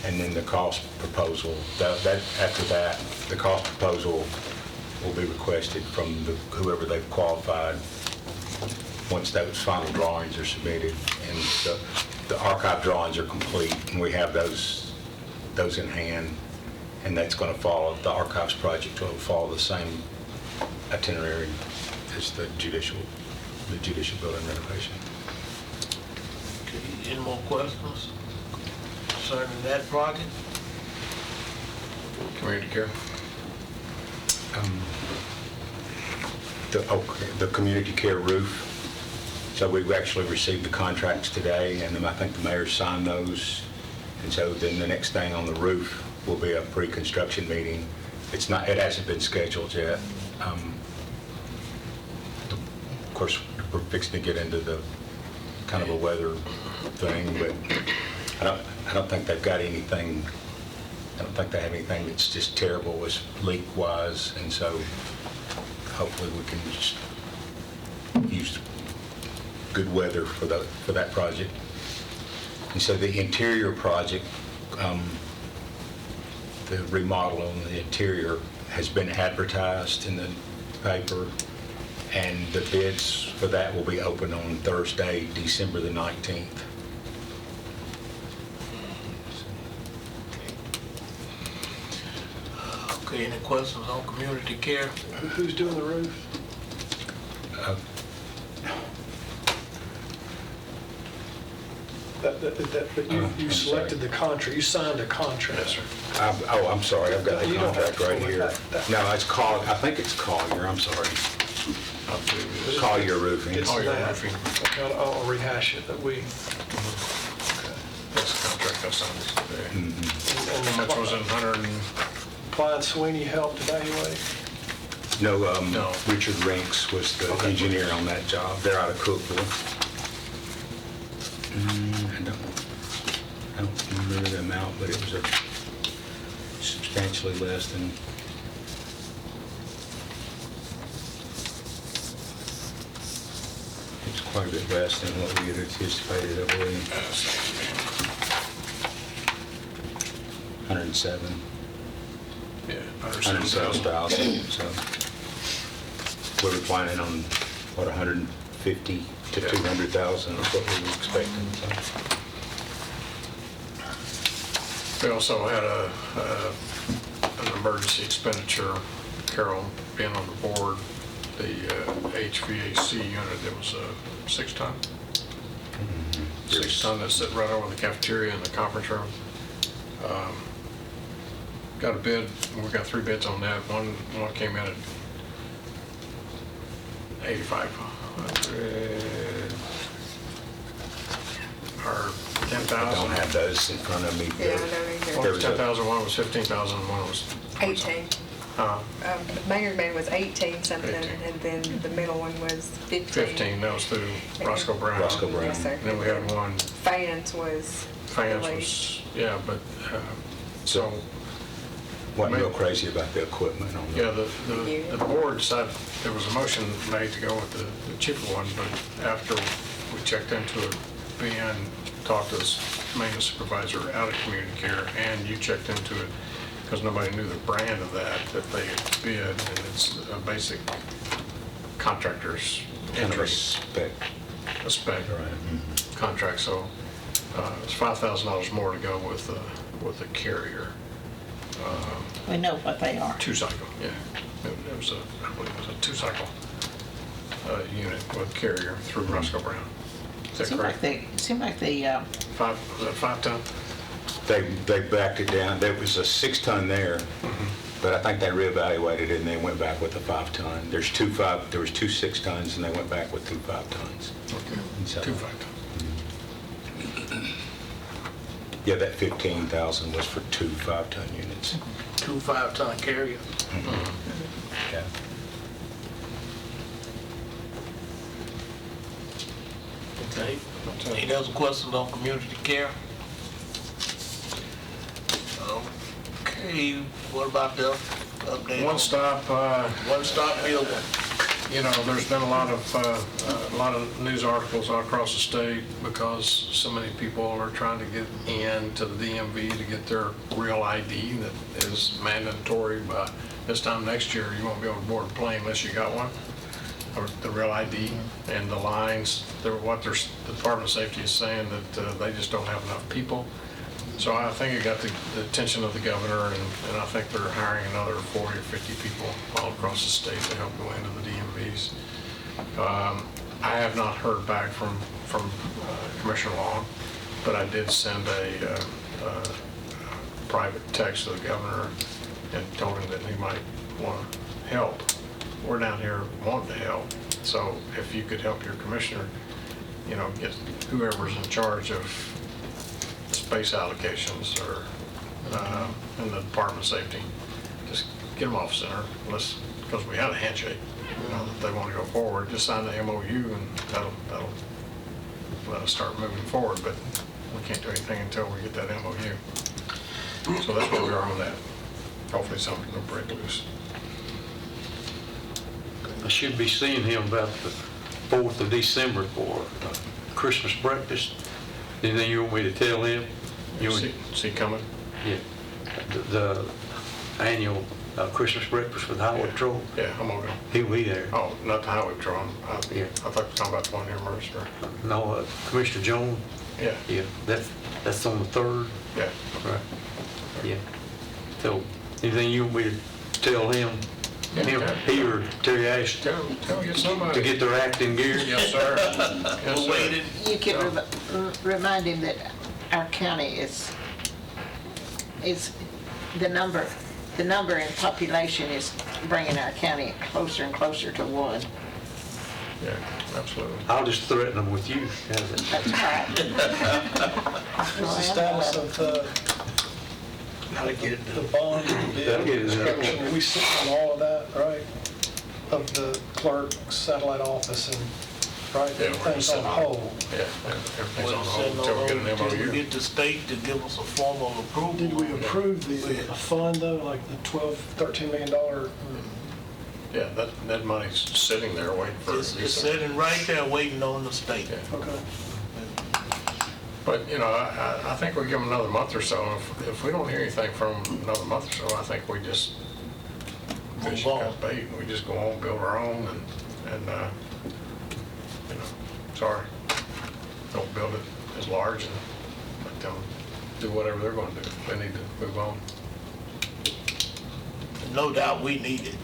and then the cost proposal. After that, the cost proposal will be requested from whoever they've qualified once those final drawings are submitted, and the archive drawings are complete, and we have those in hand, and that's going to follow, the archives project will follow the same itinerary as the judicial building renovation. Okay, any more questions concerning that project? Community care. The community care roof. So we've actually received the contracts today, and I think the mayor signed those. And so then the next thing on the roof will be a pre-construction meeting. It hasn't been scheduled yet. Of course, we're fixing to get into the kind of a weather thing, but I don't think they've got anything. I don't think they have anything that's just terrible as leak-wise, and so hopefully we can just use good weather for that project. And so the interior project, the remodel on the interior has been advertised in the paper, and the bids for that will be open on Thursday, December the 19th. Okay, any questions on community care? Who's doing the roof? But you selected the contract, you signed a contract. Yes, sir. I'm sorry, I've got the You don't have contract to right pull it here. back. No, I think it's Collier, I'm sorry. Collier Roofing. It's Collier that. Roofing. I'll rehash it, that we, That's the contract I signed today. and How much was it, 100 and? Clyde Sweeney helped evaluate. No, No. Richard Rinks was the Okay. engineer on that job. They're out of Cookville. I don't remember the amount, but it was substantially less than. It's quite a bit less than what we had anticipated, I believe. 107. Yeah, 107,000, so we were planning on, what, 150 to 200,000 is what we were expecting, so. We also had an emergency expenditure, Carol being on the board, the HVAC unit that was a 6-ton. 6-ton that sit right over the cafeteria in the conference room. got a bid, we got 3 bids on that. One came in at 8,500 or 10,000. I don't have those in front of me. Yeah, I don't either. One was 10,000, one was 15,000, one was 18. uh, The mayor's man was 18 something, 18. and then the middle one was 15. 15. That was through Roscoe Brown. Roscoe Brown. Yes, sir. And then we had one, Fans was. fans the lead. was, yeah, but, so, Wasn't real crazy about the equipment on yeah, the. the board decided, there was a motion made to go with the cheaper one, but after we checked into it, Ben talked to the maintenance supervisor out of Community Care, and you checked into it, because nobody knew the brand of that they had bid, and it's a basic contractor's Kind of a entry, spec. a spec contract, so it's $5,000 more to go with the Carrier. We know what they are. 2-cycle, yeah. It was I believe it was a 2-cycle unit with Carrier through Roscoe Brown. Is that correct? Seemed like the, Was that 5-ton? They backed it down. There was a 6-ton there, but I think they reevaluated it and they went back with a 5-ton. There was 2 6-tons and they went back with 2 5-tons. Okay, So- 2 5-ton. Yeah, that 15,000 was for 2 5-ton units. 2 5-ton Carrier. Yeah. Okay. Any other questions on community care? Okay, what about the update? One stop, One-stop building. you know, there's been a lot of news articles all across the state because so many people are trying to get into the DMV to get their real ID that is mandatory by this time next year. You won't be able to board a plane unless you got one, or the real ID. And the lines, the Department of Safety is saying that they just don't have enough people. So I think it got the attention of the governor, and I think they're hiring another 40 or 50 people all across the state to help go into the DMVs. I have not heard back from Commissioner Long, but I did send a private text to the governor and told him that he might want to help. We're down here wanting to help, so if you could help your commissioner, you know, get whoever's in charge of space allocations or in the Department of Safety, just get them off center, because we had a handshake, you know, that they want to go forward, just sign the MOU and that'll let us start moving forward, but we can't do anything until we get that MOU. So that's where we are on that. Hopefully something will break loose. I should be seeing him about the 4th of December for Christmas breakfast. Anything you want me to tell him? See he coming? Yeah. The annual Christmas breakfast with Highway Patrol. Yeah, I'm gonna go. He'll be there. Oh, not the highway patrol. I thought you were talking about the one here in Murfreesboro. No, Commissioner Jones. Yeah, Yeah, that's on the 3rd. yeah. Right. Yeah. So, anything you want me to tell him? He or Terry Ashton Tell get somebody. to get their act in gear? Yes, sir. Yes, We're sir. waiting. you can remind him that our county is the number in population is bringing our county closer and closer to 1. Yeah, absolutely. I'll just threaten them with you. How's it? That's right. What's the status of How to get it the bond, the That'll get bid, it done. inspection? We sit on all of that, right? Of the clerk, satellite office, and, right, Yeah, we're everything's just on sitting hold. Yeah, everything's on What's hold in until we get an Till we MOU. get the state to give us a formal approval. Did we approve the fund, though, like the $13 million? Yeah, that money's sitting there waiting for. It's sitting right there waiting on the state. Okay. But, you know, I think we give them another month or so. If we don't hear anything from another month or so, I think we just fish and cut bait. We just go on, build our own, and you know, sorry, don't build it as large and let them do whatever they're going to do. They need to move on. No doubt we need it.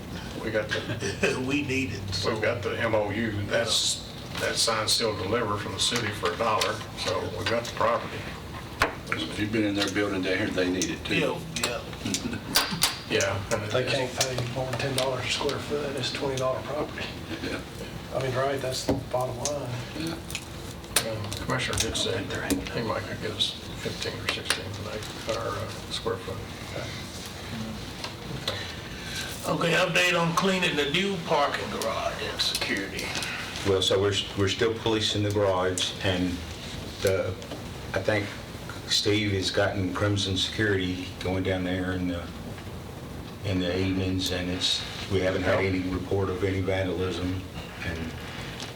We got the We need it. So we've got the MOU. That's signed, sealed, delivered from the city for $1. So we got the property. If you've been in their building down here, they need it too. Yeah. Yeah. and it They is. can't pay more than $10 a square foot, and it's $20 property. Yeah. I mean, right, that's the bottom line. Yeah. Commissioner did say he might could get us 15 or 16 tonight, or square foot. Okay, update on cleaning the new parking garage and security. Well, so we're still policing the garage, and I think Steve has gotten Crimson Security going down there in the evenings, and we haven't had any report of any vandalism, and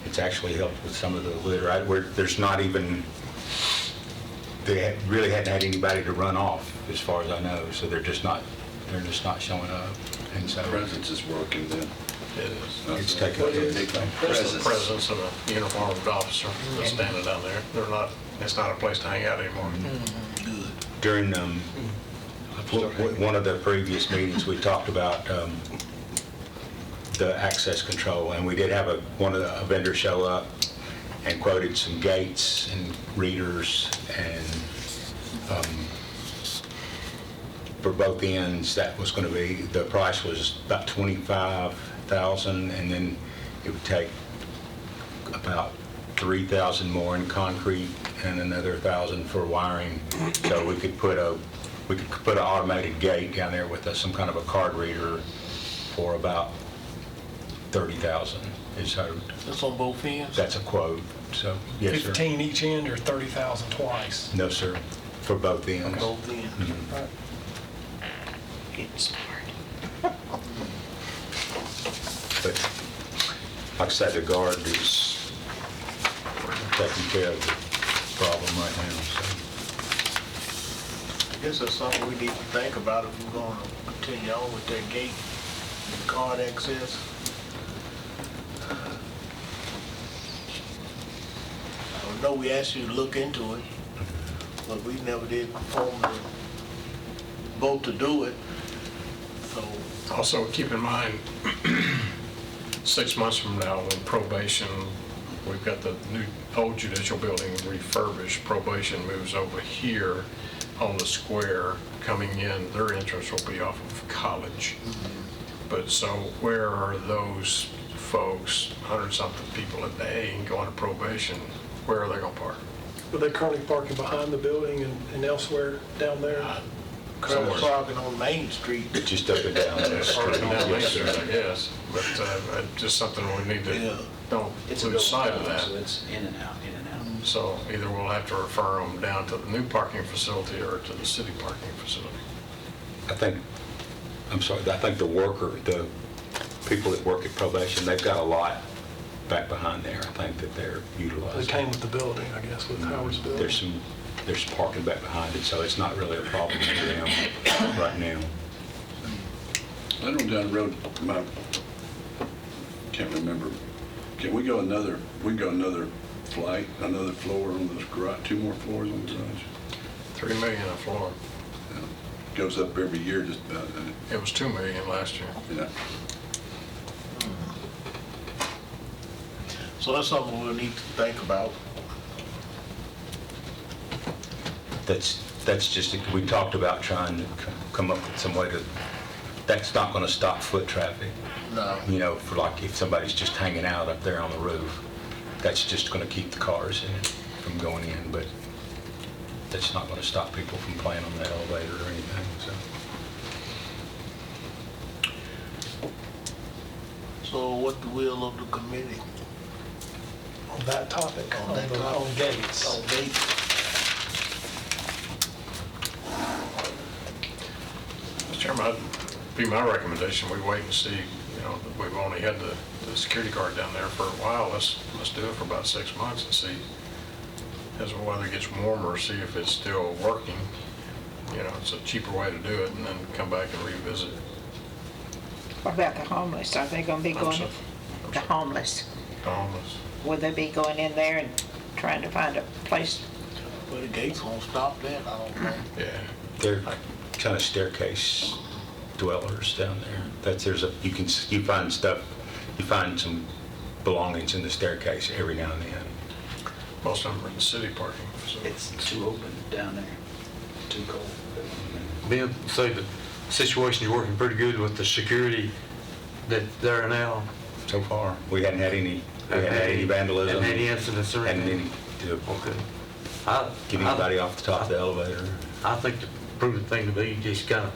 it's actually helped with some of the litter. There's not even, really hadn't had anybody to run off, as far as I know, so they're just not showing up, and so Presence is working then. It is. it's taken care of. There's the presence of a uniformed officer that's standing down there. It's not a place to hang out anymore. During one of the previous meetings, we talked about the access control, and we did have one of the vendors show up and quoted some gates and readers, and for both ends, that was going to be, the price was about $25,000, and then it would take about $3,000 more in concrete and another $1,000 for wiring. So we could put an automated gate down there with some kind of a card reader for about $30,000 is how, That's on both ends? that's a quote. So, yes, sir. 15 each end or 30,000 twice? No, sir, for both ends. Both ends. Right. Getting smart. But like I said, the guard is taking care of the problem right now, so. I guess that's something we need to think about if we're going to continue on with that gate, the card access. I know we asked you to look into it, but we never did formally vote to do it, so. Also, keep in mind, 6 months from now, when probation, we've got the new old judicial building refurbished, probation moves over here on the square coming in, their entrance will be off of College. But so where are those folks, 100-something people a day going to probation, where are they going to park? Are they currently parking behind the building and elsewhere down there? Currently parking on Main Street. Just up and down the street. Parking down Main Yes, Street, sir. I guess, but just something we need Yeah. to, don't It's a lose sight of building, that. so it's in and out, in and out. So either we'll have to refer them down to the new parking facility or to the city parking facility. I think the people that work at probation, they've got a lot back behind there, I think, that they're utilizing. They came with the building, I guess, with Howard's building. There's some parking back behind it, so it's not really a problem for them right now. Later on down the road, can't remember, we can go another flight, another floor on those garage, 2 more floors on the garage? $3 million a floor. Yeah. Goes up every year just about, doesn't it? It was $2 million last year. Yeah. So that's something we'll need to think about. That's just, we talked about trying to come up with some way that's not going to stop foot traffic. No. You know, for like if somebody's just hanging out up there on the roof, that's just going to keep the cars from going in, but that's not going to stop people from playing on the elevator or anything, so. So what the will of the committee? On that topic, On that topic. on gates. On gates? Mr. Chairman, that'd be my recommendation, we wait and see, you know, we've only had the security guard down there for a while, let's do it for about 6 months and see, as the weather gets warmer, see if it's still working. You know, it's a cheaper way to do it, and then come back and revisit. What about the homeless? Are they going to be going, the homeless? The homeless. Will they be going in there and trying to find a place? Well, the gates won't stop that, I don't think. Yeah. They're kind of staircase dwellers down there. You find some belongings in the staircase every now and then. Most of them are in the city parking facility. It's too open down there, too cold. Ben, say that situation is working pretty good with the security that there now? So far, we hadn't had any vandalism. And any incidents or Hadn't anything? any to Okay. get anybody off the top of the elevator. I think the prudent thing to be, just kind of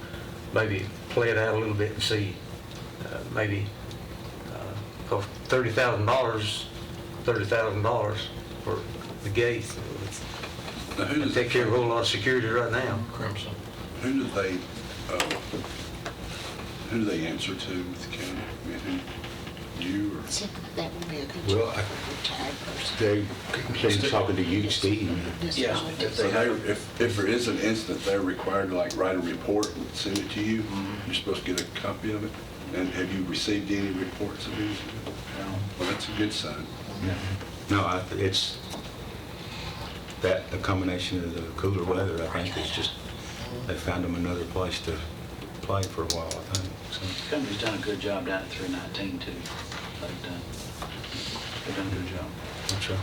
maybe play it out a little bit and see, maybe, for $30,000 for the gates. Now, who does Take care of a whole lot of security right now. Crimson. Who do they answer to with the county? I mean, who, you or? That would be a good Well, job for a retired person. They're talking to you, Steve. Yeah, if So they have, if there is an incident, they're required to like write a report and send it to you? You're supposed to get a copy of it? And have you received any reports of it? Well, that's a good sign. No, it's that, a combination of the cooler weather, I think, is just, they found them another place to play for a while, I think. So, the company's done a good job down at 319 too. They've done a good job. that's right.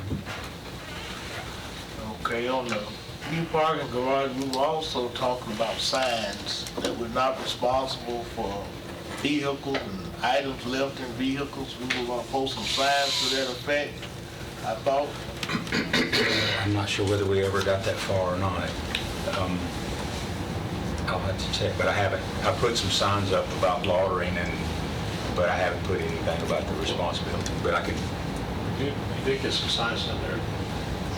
Okay, on the new parking garage, we were also talking about signs that we're not responsible for vehicles and items left in vehicles. We were gonna post some signs to that effect, I thought. I'm not sure whether we ever got that far or not. I'll have to check, but I haven't. I put some signs up about loitering, but I haven't put anything about the responsibility. But I can. You did get some signs in there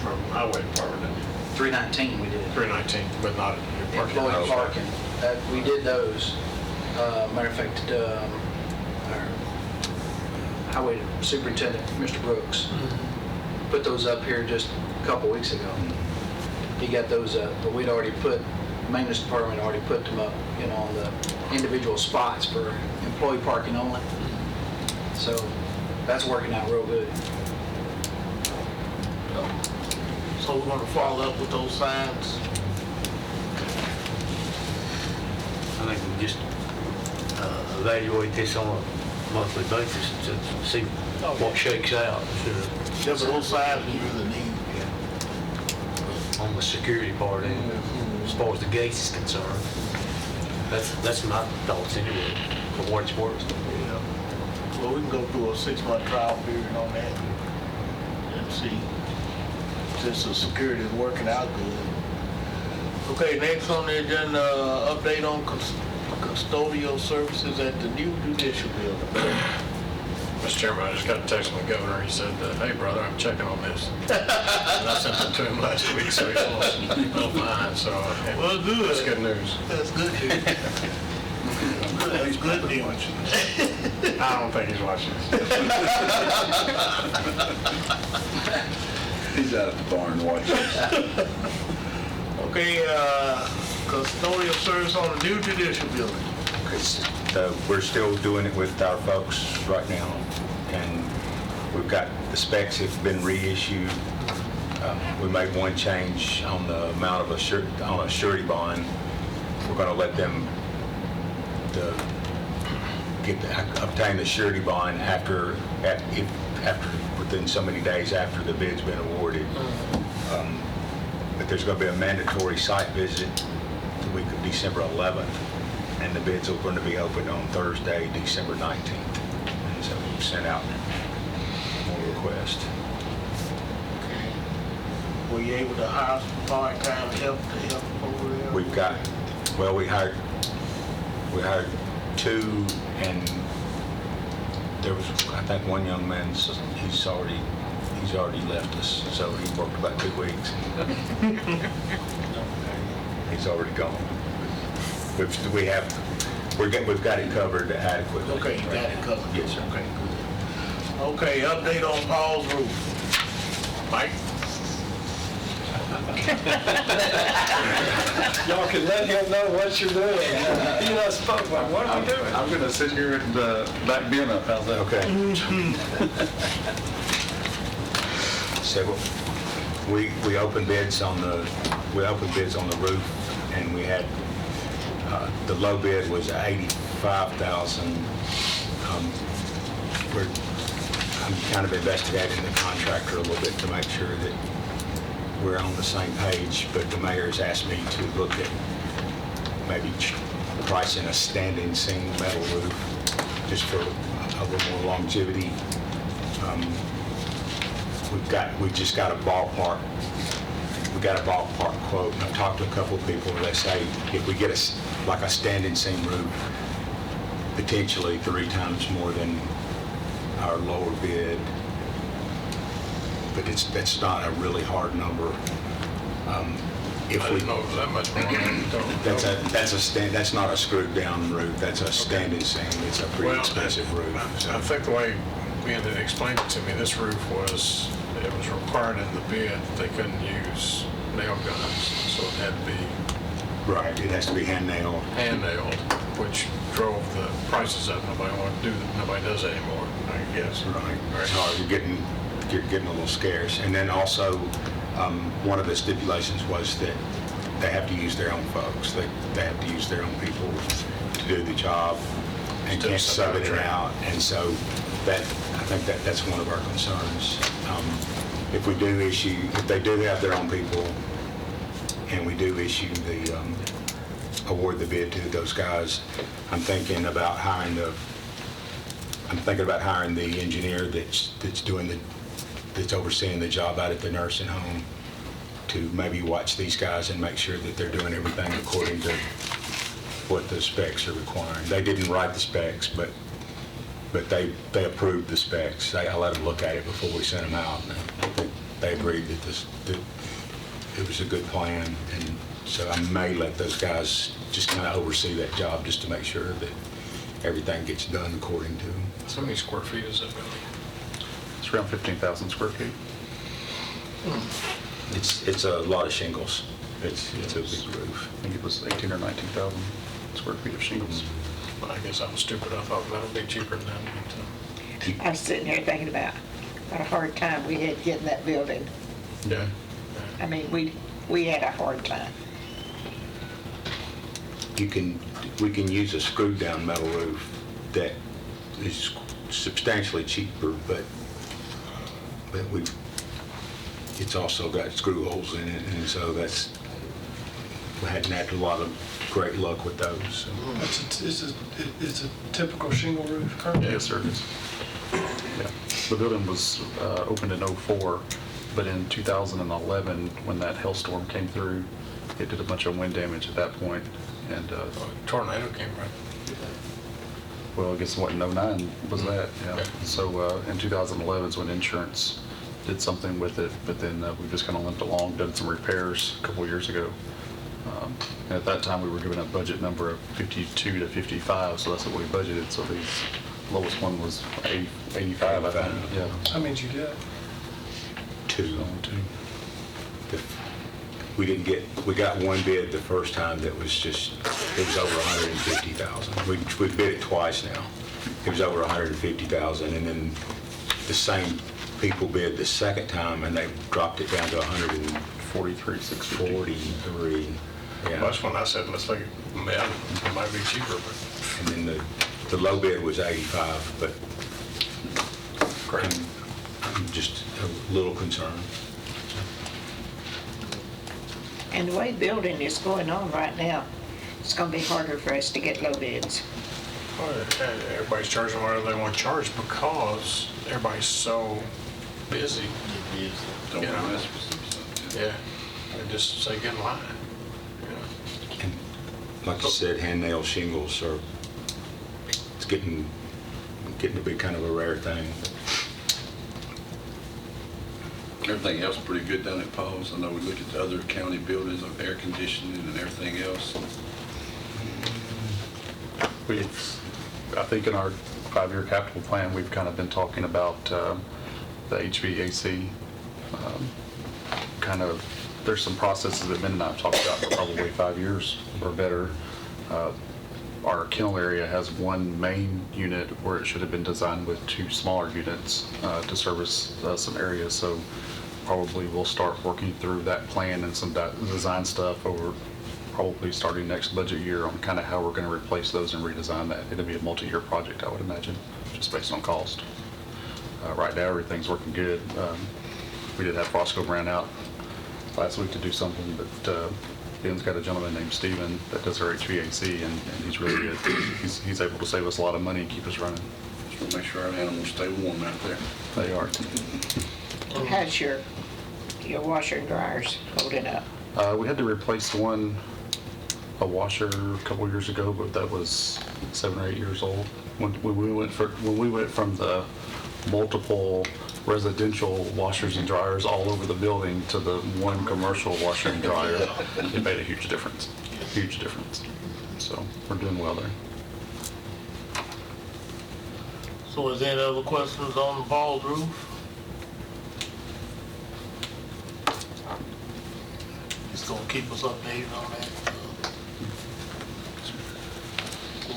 from Highway Department, didn't you? 319 we did. 319, but not at your parking. Employee parking, we did those. Matter of fact, our highway superintendent, Mr. Brooks, put those up here just a couple weeks ago. He got those up, but we'd already put, maintenance department already put them up, on the individual spots for employee parking only. So that's working out real good. So we're gonna follow up with those signs. I think we just evaluate this on a monthly basis to see what shakes out. Yeah, but those signs we really need. On the security part, and as far as the gates is concerned, that's my thoughts anyway, for what it's worth. Yeah. Well, we can go through a 6-month trial period on that and see, since the security is working out good. Okay, next on the agenda, update on custodial services at the new judicial building. Mr. Chairman, I just got a text from the governor. He said, hey, brother, I'm checking on this. And I sent it to him last week, so he's a little behind. So, Well, good. That's good news. That's good news. That's good news. I don't think he's watching this. He's out at the barn watching. Okay, custodial service on the new judicial building. We're still doing it with our folks right now, and we've got the specs have been reissued. We made one change on the amount of on a surety bond. We're going to let them obtain the surety bond after within so many days after the bid's been awarded. But there's going to be a mandatory site visit the week of December 11th. And the bids are going to be opened on Thursday, December 19th. And so we've sent out more requests. Were you able to hire some part-time help to help over there? We've got, well, we hired 2, and there was, I think, one young man, he's already left us, so he worked about 2 weeks. He's already gone. We've got it covered adequately. Okay, you got it covered. Yes, sir. Okay, good. Okay, update on Paul's roof. Mike? Y'all can let him know what you're doing. You're not supposed to. What are we doing? I'm going to sit here and back Ben up. How's that? Okay. So we opened bids on the roof, and we had the low bid was $85,000. I'm kind of investigating the contractor a little bit to make sure that we're on the same page, but the mayor's asked me to look at maybe pricing a standing seam metal roof, just for a little more longevity. We just got a ballpark. We got a ballpark quote, and I've talked to a couple of people. They say if we get like a standing seam roof, potentially 3 times more than our lower bid, but that's not a really hard number. If I we didn't know it was that much more. that's not a screwed down roof. That's a standing seam. It's a pretty Well, expensive roof. I think the way Andy explained it to me, this roof was required in the bid. They couldn't use nail guns, so it had to be Right. It has to be hand nailed. hand nailed, which drove the prices up. Nobody does that anymore, I guess. Right. So you're getting a little scarce. And then also, one of the stipulations was that they have to use their own folks. They have to use their own people to do the job and can't sub it out. And so I think that's one of our concerns. If they do have their own people, and we do issue award the bid to those guys, I'm thinking about hiring the engineer that's overseeing the job out at the nursing home to maybe watch these guys and make sure that they're doing everything according to what the specs are requiring. They didn't write the specs, but they approved the specs. I let them look at it before we sent them out, and they agreed that it was a good plan, and so I may let those guys just kind of oversee that job just to make sure that everything gets done according to them. How many square feet is that building? It's around 15,000 square feet. It's a lot of shingles. It's a big roof. I think it was 18 or 19,000 square feet of shingles. Well, I guess I was stupid. I thought that would be cheaper than that. I was sitting here thinking about what a hard time we had getting that building. Yeah. I mean, we had a hard time. We can use a screwed down metal roof that is substantially cheaper, but it's also got screw holes in it, and so we hadn't had a lot of great luck with those. So. It's a typical shingle roof currently? Yes, sir, it is. Yeah. The building was opened in '04, but in 2011, when that hailstorm came through, it did a bunch of wind damage at that point, and Tornado came right. well, I guess what, in '09 was that? Yeah. So in 2011 is when insurance did something with it, but then we just kind of limped along, done some repairs a couple of years ago. And at that time, we were given a budget number of 52 to 55, so that's what we budgeted. So the lowest one was 85, I think. Yeah. How many did you get? Two. We got one bid the first time that was it was over 150,000. We bid it twice now. It was over 150,000, and then the same people bid the second time, and they dropped it down to 143,643. Yeah. That's when I said, let's think, man, it might be cheaper, but. And then the low bid was 85, but I'm just a little concerned. And the way building is going on right now, it's going to be harder for us to get low bids. Well, everybody's charging whatever they want to charge because everybody's so busy. Don't You know. mess with them. Yeah. They just say, get in line. And like you said, hand nail shingles it's getting to be kind of a rare thing. Everything else pretty good down at Paul's. I know we look at the other county buildings of air conditioning and everything else. I think in our 5-year capital plan, we've kind of been talking about the HVAC. There's some processes that Ben and I have talked about for probably 5 years or better. Our kennel area has one main unit where it should have been designed with 2 smaller units to service some areas. So probably we'll start working through that plan and some design stuff over probably starting next budget year on kind of how we're going to replace those and redesign that. It'll be a multi-year project, I would imagine, just based on cost. Right now, everything's working good. We did have Frosco Brand out last week to do something, but Ben's got a gentleman named Steven that does our HVAC, and he's really good. He's able to save us a lot of money and keep us running. Just want to make sure our animals stay warm out there. They are. How's your washer and dryers holding up? We had to replace a washer a couple years ago, but that was 7 or 8 years old. When we went from the multiple residential washers and dryers all over the building to the one commercial washer and dryer, it made a huge difference. Huge difference. So we're doing well there. So is there any other questions on the Paul's roof? Just gonna keep us updated on that.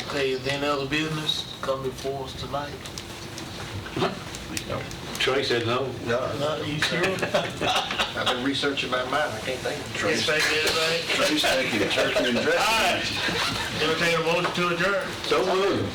Okay, is there any other business come before us tonight? Trey said no. Not you sure? I've been researching my mind, I can't think of it. Can't think of anything? Trey's taking turkey and All dressing. right. Entertain a motion to adjourn. So moved.